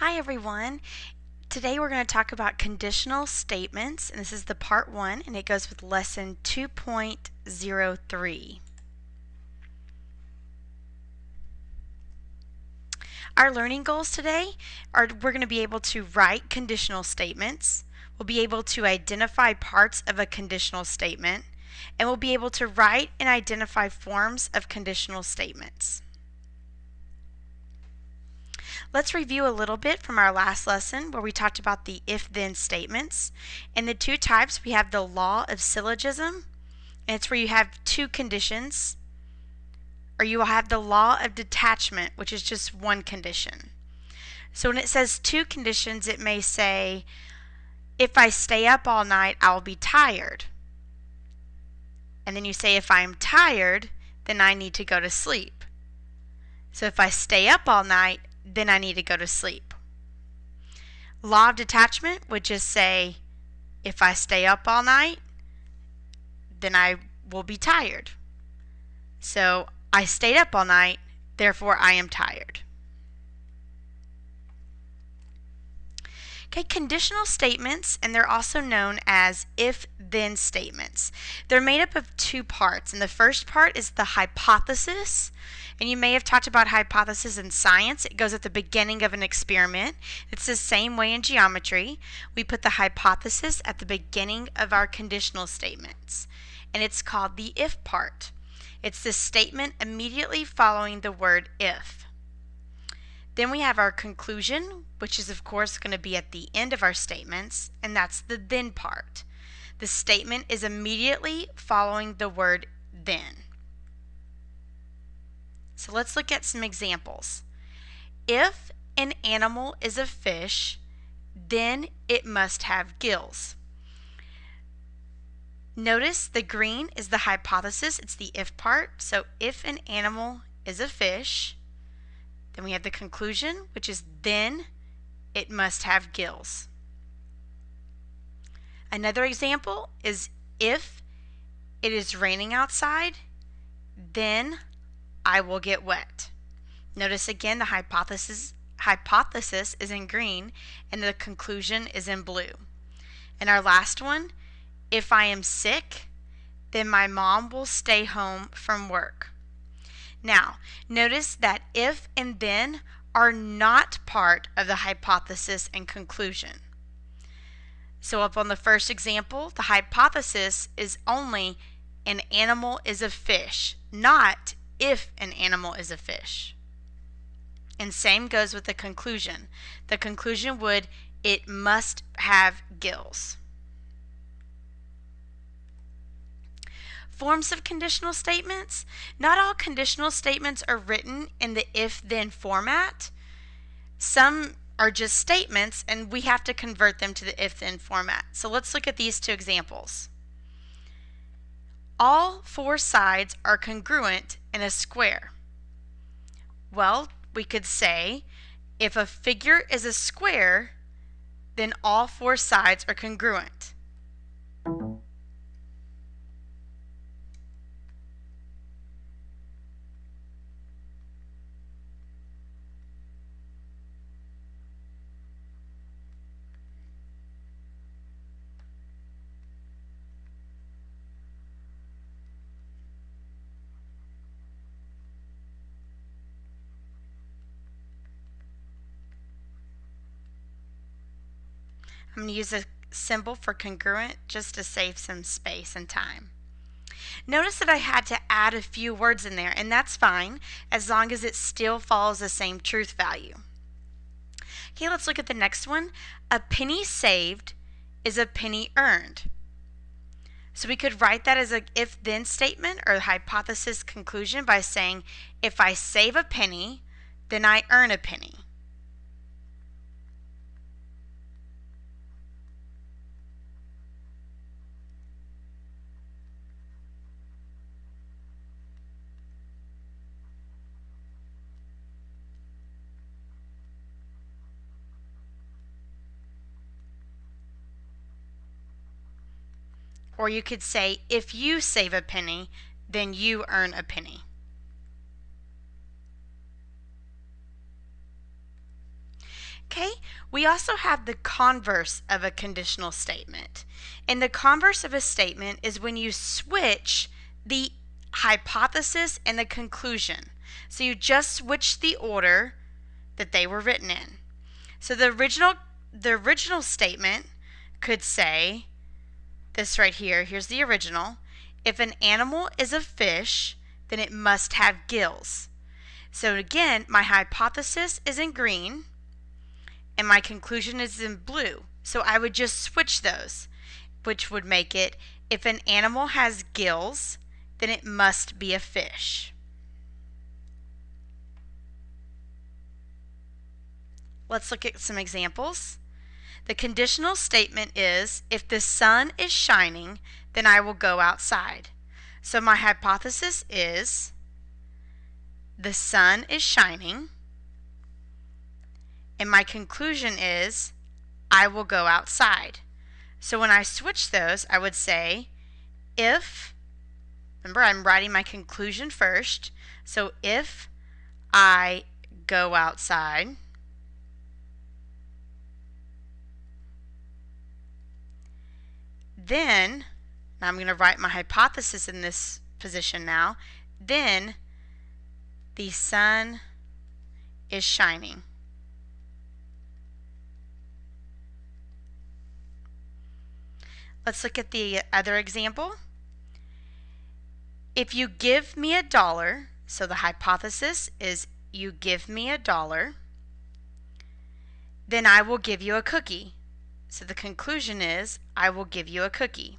Hi everyone. Today we're going to talk about conditional statements, and this is the part 1, and it goes with lesson 2.03. Our learning goals today are we're going to be able to write conditional statements, we'll be able to identify parts of a conditional statement, and we'll be able to write and identify forms of conditional statements. Let's review a little bit from our last lesson where we talked about the if-then statements. In the two types, we have the law of syllogism, and it's where you have two conditions, or you will have the law of detachment, which is just one condition. So when it says two conditions, it may say, if I stay up all night, I'll be tired. And then you say, if I'm tired, then I need to go to sleep. So if I stay up all night, then I need to go to sleep. Law of detachment would just say, if I stay up all night, then I will be tired. So I stayed up all night, therefore I am tired. Okay, conditional statements, and they're also known as if-then statements. They're made up of two parts, and the first part is the hypothesis. And you may have talked about hypothesis in science. It goes at the beginning of an experiment. It's the same way in geometry. We put the hypothesis at the beginning of our conditional statements, and it's called the if part. It's the statement immediately following the word if. Then we have our conclusion, which is of course going to be at the end of our statements, and that's the then part. The statement is immediately following the word then. So let's look at some examples. If an animal is a fish, then it must have gills. Notice the green is the hypothesis, it's the if part. So if an animal is a fish, then we have the conclusion, which is then it must have gills. Another example is if it is raining outside, then I will get wet. Notice again the hypothesis is in green and the conclusion is in blue. And our last one, if I am sick, then my mom will stay home from work. Now, notice that if and then are not part of the hypothesis and conclusion. So up on the first example, the hypothesis is only an animal is a fish, not if an animal is a fish. And same goes with the conclusion. The conclusion would, it must have gills. Forms of conditional statements. Not all conditional statements are written in the if-then format. Some are just statements and we have to convert them to the if-then format. So let's look at these two examples. All four sides are congruent in a square. Well, we could say if a figure is a square, then all four sides are congruent. I'm going to use a symbol for congruent just to save some space and time. Notice that I had to add a few words in there, and that's fine as long as it still follows the same truth value. Okay, let's look at the next one. A penny saved is a penny earned. So we could write that as an if-then statement or hypothesis conclusion by saying, if I save a penny, then I earn a penny. Or you could say, if you save a penny, then you earn a penny. Okay, we also have the converse of a conditional statement. And the converse of a statement is when you switch the hypothesis and the conclusion. So you just switch the order that they were written in. So the original statement could say this right here. Here's the original. If an animal is a fish, then it must have gills. So again, my hypothesis is in green and my conclusion is in blue. So I would just switch those, which would make it, if an animal has gills, then it must be a fish. Let's look at some examples. The conditional statement is, if the sun is shining, then I will go outside. So my hypothesis is, the sun is shining, and my conclusion is, I will go outside. So when I switch those, I would say, remember I'm writing my conclusion first, so if I go outside, then, I'm going to write my hypothesis in this position now, then the sun is shining. Let's look at the other example. If you give me $1, so the hypothesis is you give me $1, then I will give you a cookie. So the conclusion is I will give you a cookie.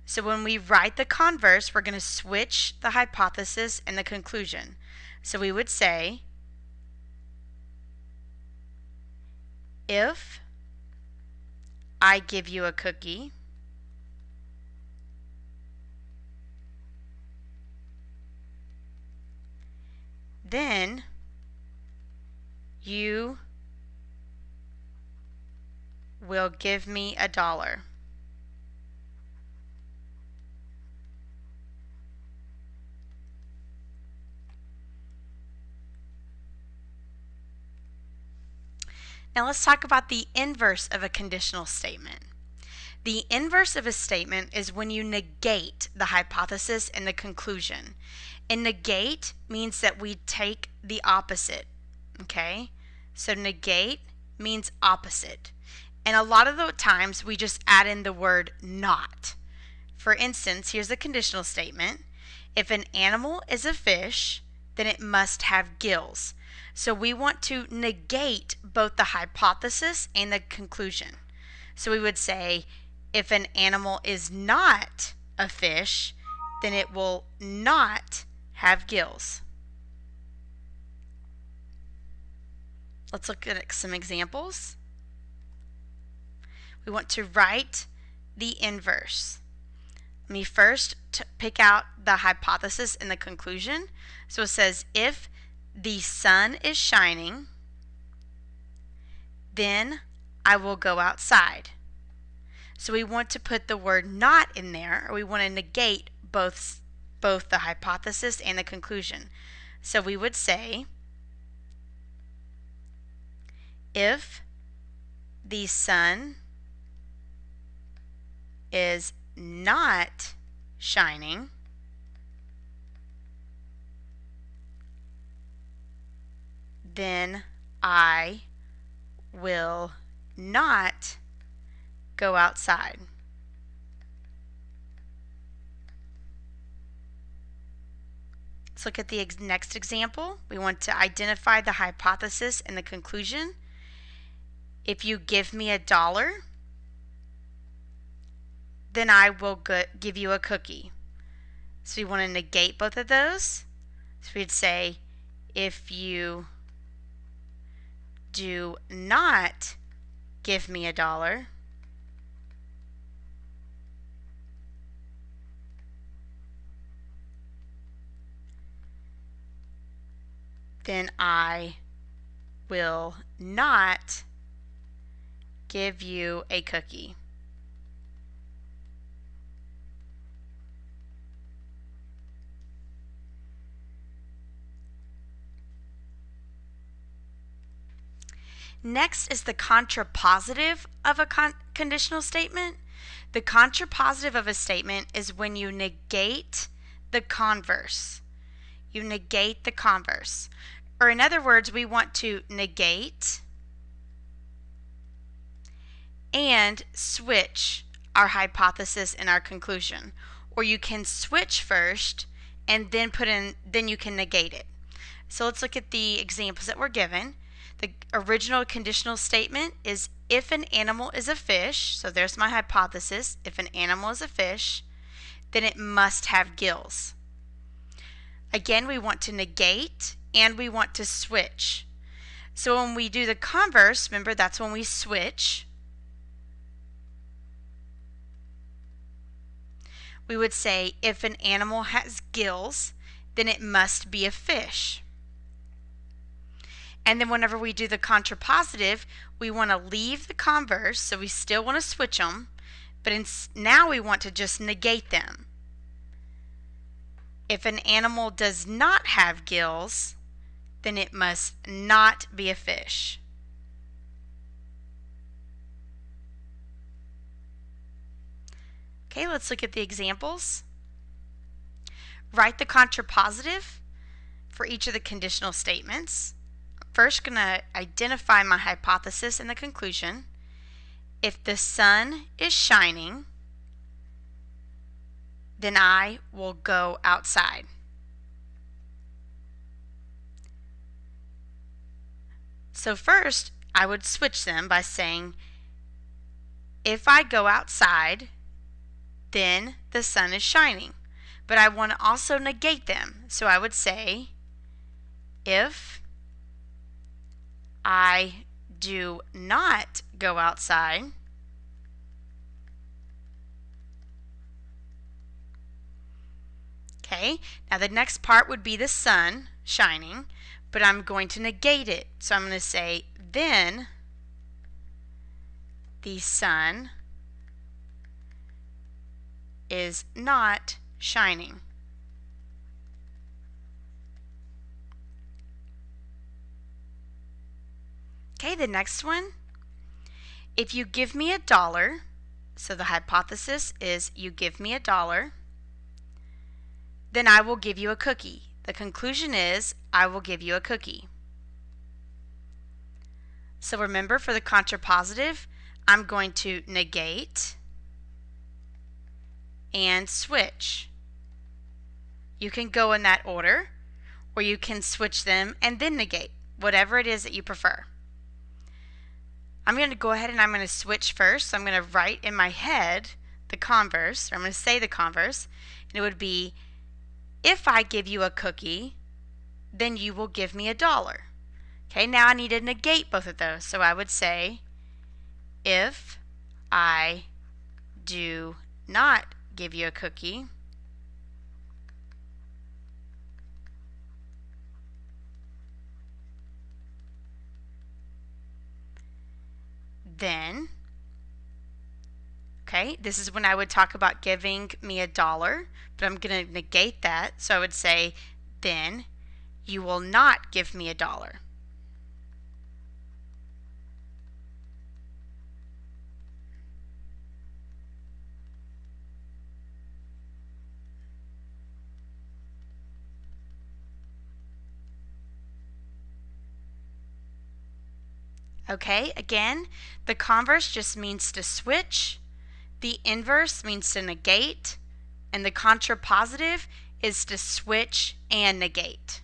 So when we write the converse, we're going to switch the hypothesis and the conclusion. So we would say, if I give you a cookie, then you will give me $1. Now let's talk about the inverse of a conditional statement. The inverse of a statement is when you negate the hypothesis and the conclusion. And negate means that we take the opposite, okay? So negate means opposite. And a lot of the times we just add in the word not. For instance, here's a conditional statement. If an animal is a fish, then it must have gills. So we want to negate both the hypothesis and the conclusion. So we would say, if an animal is not a fish, then it will not have gills. Let's look at some examples. We want to write the inverse. Let me first pick out the hypothesis and the conclusion. So it says, if the sun is shining, then I will go outside. So we want to put the word not in there, or we want to negate both the hypothesis and the conclusion. So we would say, if the sun is not shining, then I will not go outside. Let's look at the next example. We want to identify the hypothesis and the conclusion. If you give me $1, then I will give you a cookie. So we want to negate both of those. So we'd say, if you do not give me $1, then I will not give you a cookie. Next is the contrapositive of a conditional statement. The contrapositive of a statement is when you negate the converse. You negate the converse. Or in other words, we want to negate and switch our hypothesis and our conclusion. Or you can switch first and then you can negate it. So let's look at the examples that were given. The original conditional statement is if an animal is a fish, so there's my hypothesis, if an animal is a fish, then it must have gills. Again, we want to negate and we want to switch. So when we do the converse, remember that's when we switch. We would say if an animal has gills, then it must be a fish. And then whenever we do the contrapositive, we want to leave the converse, so we still want to switch them, but now we want to just negate them. If an animal does not have gills, then it must not be a fish. Okay, let's look at the examples. Write the contrapositive for each of the conditional statements. First, going to identify my hypothesis and the conclusion. If the sun is shining, then I will go outside. So first, I would switch them by saying, if I go outside, then the sun is shining. But I want to also negate them. So I would say, if I do not go outside, okay, now the next part would be the sun shining, but I'm going to negate it. So I'm going to say, then the sun is not shining. Okay, the next one. If you give me $1, so the hypothesis is you give me $1, then I will give you a cookie. The conclusion is I will give you a cookie. So remember, for the contrapositive, I'm going to negate and switch. You can go in that order, or you can switch them and then negate, whatever it is that you prefer. I'm going to go ahead and I'm going to switch first. So I'm going to write in my head the converse, or I'm going to say the converse, and it would be, if I give you a cookie, then you will give me $1. Okay, now I need to negate both of those. So I would say, if I do not give you a cookie, then, okay, this is when I would talk about giving me $1, but I'm going to negate that. So I would say, then you will not give me $1. Okay, again, the converse just means to switch, the inverse means to negate, and the contrapositive is to switch and negate.